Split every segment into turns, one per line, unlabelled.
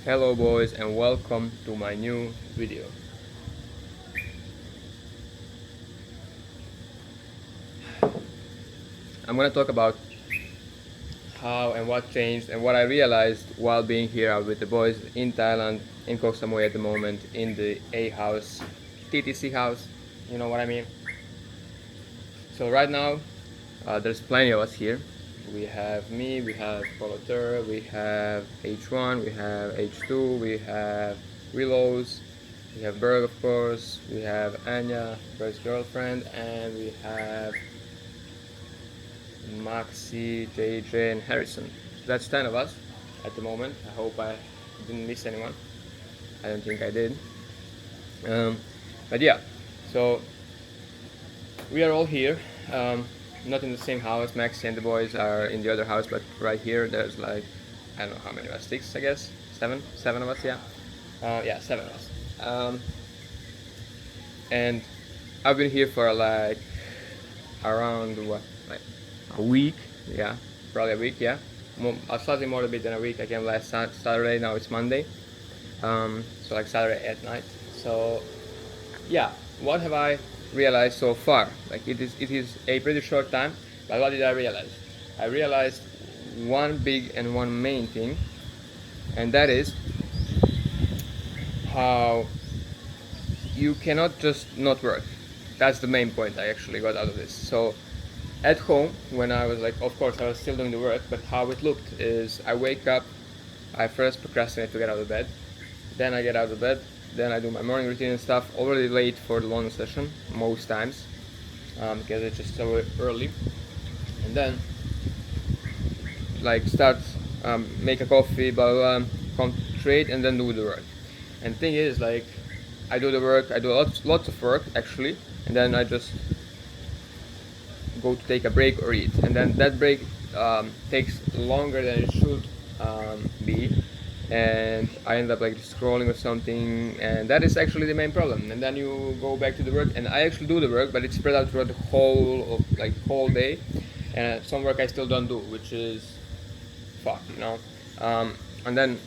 Hello boys and welcome to my new video. I'm gonna talk about how and what changed and what I realized while being here out with the boys in Thailand, in Koh Samui at the moment, in the A house, TTC house, you know what I mean. So right now, there's plenty of us here. We have me, we have Polotur, we have H1, we have H2, we have Willows, we have Berg of course, we have Anya, Berg's girlfriend, and we have Maxi, JJ, and Harrison. So that's 10 of us at the moment. I hope I didn't miss anyone. I don't think I did. But yeah, so we are all here. Not in the same house. Maxi and the boys are in the other house, but right here there's like, I don't know how many of us, 6 I guess, 7 of us, yeah. Yeah, 7 of us. And I've been here for like around what, like a week, yeah, probably a week, yeah. Slightly more a bit than a week. I came last Saturday, now it's Monday. So like Saturday at night. So yeah, what have I realized so far? Like it is a pretty short time, but what did I realize? I realized one big and one main thing, and that is how you cannot just not work. That's the main point I actually got out of this. So at home, when I was like, of course I was still doing the work, but how it looked is I wake up, I first procrastinate to get out of bed, then I get out of bed, then I do my morning routine and stuff, already late for the long session, most times, because it's just so early, and then like start, make a coffee, blah blah blah, concentrate, and then do the work. And the thing is, like, I do the work, I do lots of work actually, and then I just go to take a break or eat, and then that break takes longer than it should be, and I end up like scrolling or something, and that is actually the main problem. And then you go back to the work, and I actually do the work, but it's spread out throughout the whole day, and some work I still don't do, which is fuck, you know. And then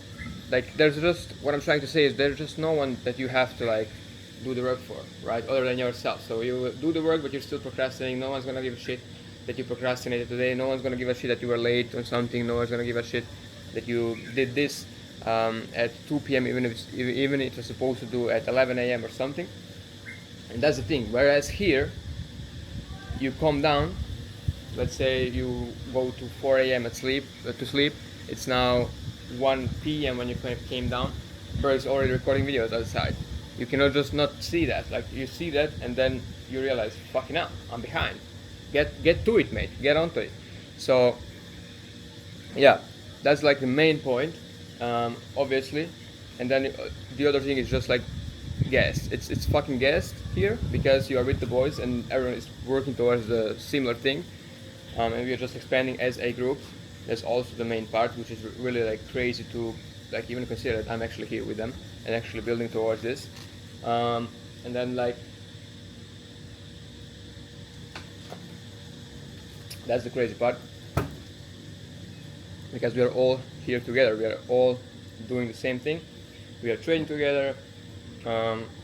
like there's just, what I'm trying to say is there's just no one that you have to like do the work for, right, other than yourself. So you do the work, but you're still procrastinating. No one's gonna give a shit that you procrastinated today. No one's gonna give a shit that you were late on something. No one's gonna give a shit that you did this at 2 p.m. even if it was supposed to do at 11 a.m. or something. And that's the thing. Whereas here, you calm down. Let's say you go to 4 a.m. to sleep. It's now 1 p.m. when you came down. Berg's already recording videos outside. You cannot just not see that. Like you see that, and then you realize, fucking hell, I'm behind. Get to it, mate. Get onto it. So yeah, that's like the main point, obviously. And then the other thing is just like gas. It's fucking gas here because you are with the boys and everyone is working towards the similar thing, and we are just expanding as a group. That's also the main part, which is really like crazy to like even consider that I'm actually here with them and actually building towards this. And then like that's the crazy part, because we are all here together. We are all doing the same thing. We are training together.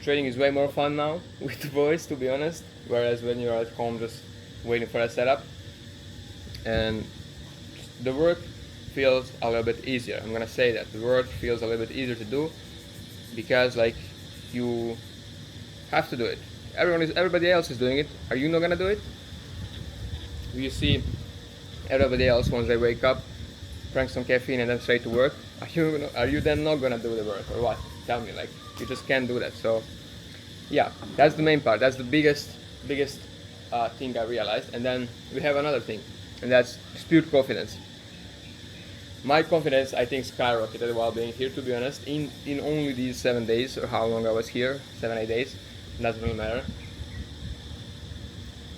Training is way more fun now with the boys, to be honest, whereas when you're at home just waiting for a setup, and the work feels a little bit easier. I'm gonna say that the work feels a little bit easier to do because like you have to do it. Everybody else is doing it. Are you not gonna do it? You see everybody else, once they wake up, drink some caffeine and then straight to work. Are you then not gonna do the work or what? Tell me, like you just can't do that. So yeah, that's the main part. That's the biggest thing I realized. And then we have another thing, and that's pure confidence. My confidence, I think, skyrocketed while being here, to be honest, in only these 7 days, or how long I was here, 7-8 days, doesn't really matter,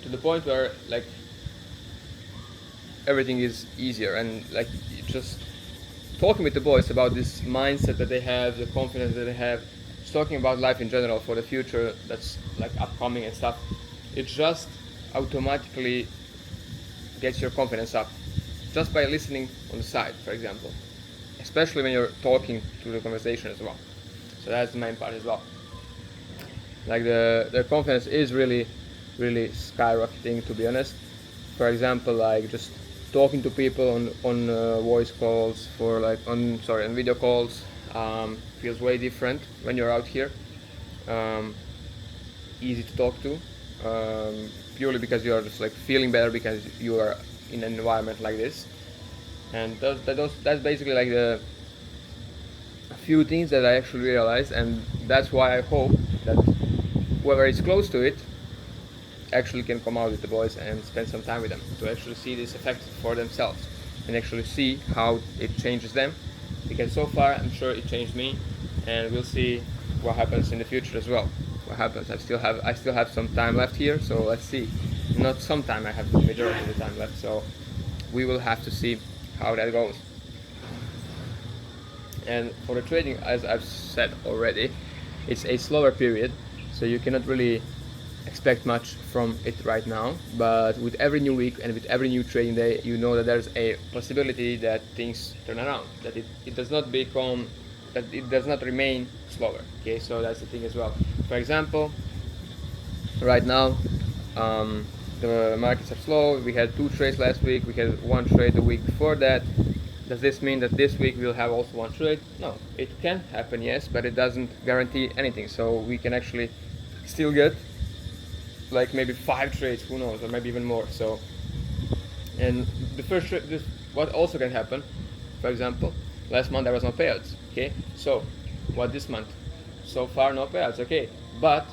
to the point where like everything is easier, and like just talking with the boys about this mindset that they have, the confidence that they have, just talking about life in general for the future that's like upcoming and stuff, it just automatically gets your confidence up just by listening on the side, for example. especially when you're talking to the conversation as well. So that's the main part as well. Like the confidence is really skyrocketing, to be honest. For example, like just talking to people on voice calls, for like on video calls, feels way different when you're out here. Easy to talk to, purely because you are just like feeling better because you are in an environment like this. And that's basically like the a few things that I actually realized, and that's why I hope that whoever is close to it actually can come out with the boys and spend some time with them to actually see this effect for themselves and actually see how it changes them, because so far I'm sure it changed me, and we'll see what happens in the future as well. What happens, I still have some time left here, so let's see. Not some time, I have the majority of the time left, so we will have to see how that goes. And for the trading, as I've said already, it's a slower period, so you cannot really expect much from it right now. But with every new week and with every new trading day, you know that there's a possibility that things turn around, that it does not become, that it does not remain slower. Okay, so that's the thing as well. For example, right now the markets are slow. We had 2 trades last week, we had 1 trade the week before that. Does this mean that this week we'll have also 1 trade? No, it can happen, yes, but it doesn't guarantee anything. So we can actually still get like maybe 5 trades, who knows, or maybe even more. So, and the first trade, what also can happen, for example, last month there was no payouts. Okay, so what this month? So far no payouts. Okay, but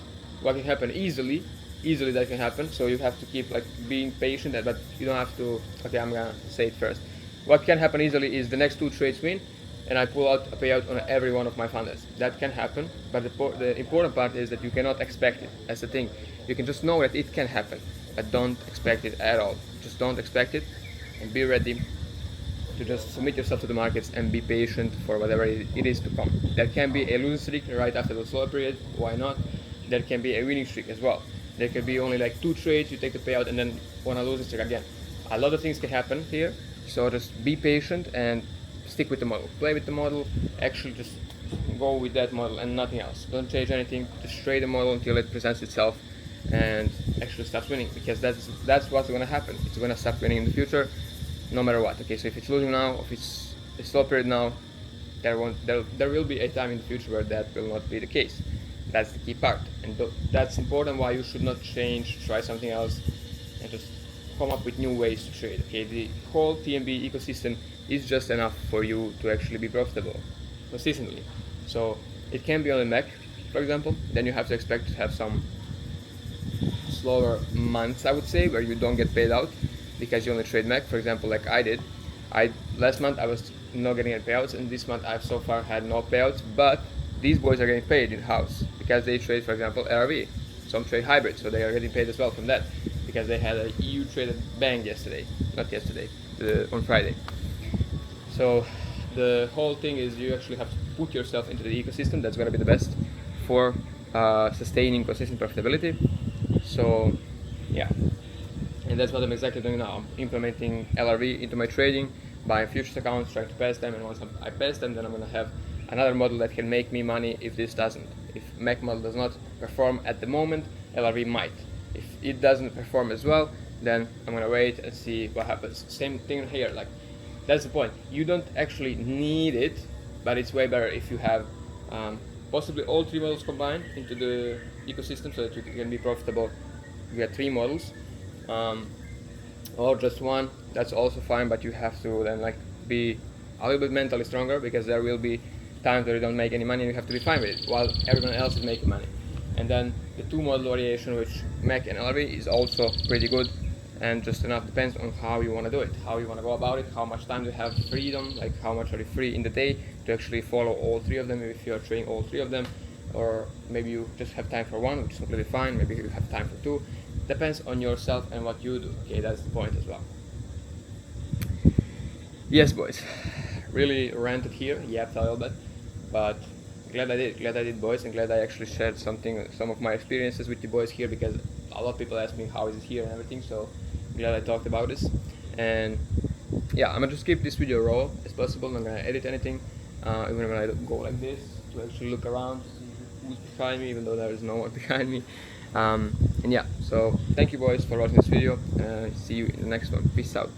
what can happen easily that can happen. So you have to keep like being patient, but you don't have to. Okay, I'm gonna say it first. What can happen easily is the next 2 trades win, and I pull out a payout on every one of my funders. That can happen, but the important part is that you cannot expect it. That's the thing. You can just know that it can happen, but don't expect it at all. Just don't expect it, and be ready to just submit yourself to the markets and be patient for whatever it is to come. There can be a losing streak right after the slow period. Why not? There can be a winning streak as well. There can be only like 2 trades, you take the payout, and then want a losing streak again. A lot of things can happen here. So just be patient and stick with the model. Play with the model. Actually just go with that model and nothing else. Don't change anything. Just trade the model until it presents itself and actually starts winning, because that's what's going to happen. It's going to start winning in the future no matter what. Okay, so if it's losing now, if it's a slow period now, there will be a time in the future where that will not be the case. That's the key part, and that's important. Why you should not change, try something else, and just come up with new ways to trade. Okay, the whole TMB ecosystem is just enough for you to actually be profitable consistently. So it can be on a Mac, for example. Then you have to expect to have some slower months, I would say, where you don't get paid out because you only trade Mac. For example, like I did. Last month I was not getting any payouts, and this month I've so far had no payouts. But these boys are getting paid in house because they trade, for example, LRV. Some trade hybrid, so they are getting paid as well from that, because they had a EU traded bang on Friday. So the whole thing is you actually have to put yourself into the ecosystem. That's going to be the best for sustaining consistent profitability. So yeah, and that's what I'm exactly doing now. I'm implementing LRV into my trading, buying futures accounts, trying to pass them, and once I pass them, then I'm going to have another model that can make me money if this doesn't. If Mac model does not perform at the moment, LRV might. If it doesn't perform as well, then I'm gonna wait and see what happens. Same thing here, like that's the point. You don't actually need it, but it's way better if you have possibly all 3 models combined into the ecosystem so that you can be profitable. You get 3 models, or just 1. That's also fine, but you have to then like be a little bit mentally stronger, because there will be times where you don't make any money and you have to be fine with it while everyone else is making money. And then the 2 model variation, which Mac and LRV, is also pretty good, and just enough depends on how you want to do it, how you want to go about it, how much time you have freedom, like how much are you free in the day to actually follow all 3 of them, if you are trading all 3 of them, or maybe you just have time for 1, which is completely fine. Maybe you have time for 2. Depends on yourself and what you do. Okay, that's the point as well. Yes, boys, really ranted here, yapped a little bit, but glad I did, boys, and glad I actually shared some of my experiences with you boys here, because a lot of people ask me how is it here and everything, so glad I talked about this. And yeah, I'm gonna just keep this video raw as possible. I'm not gonna edit anything. Even when I go like this to actually look around, see who's behind me, even though there is no one behind me. And yeah, so thank you boys for watching this video. See you in the next one. Peace out.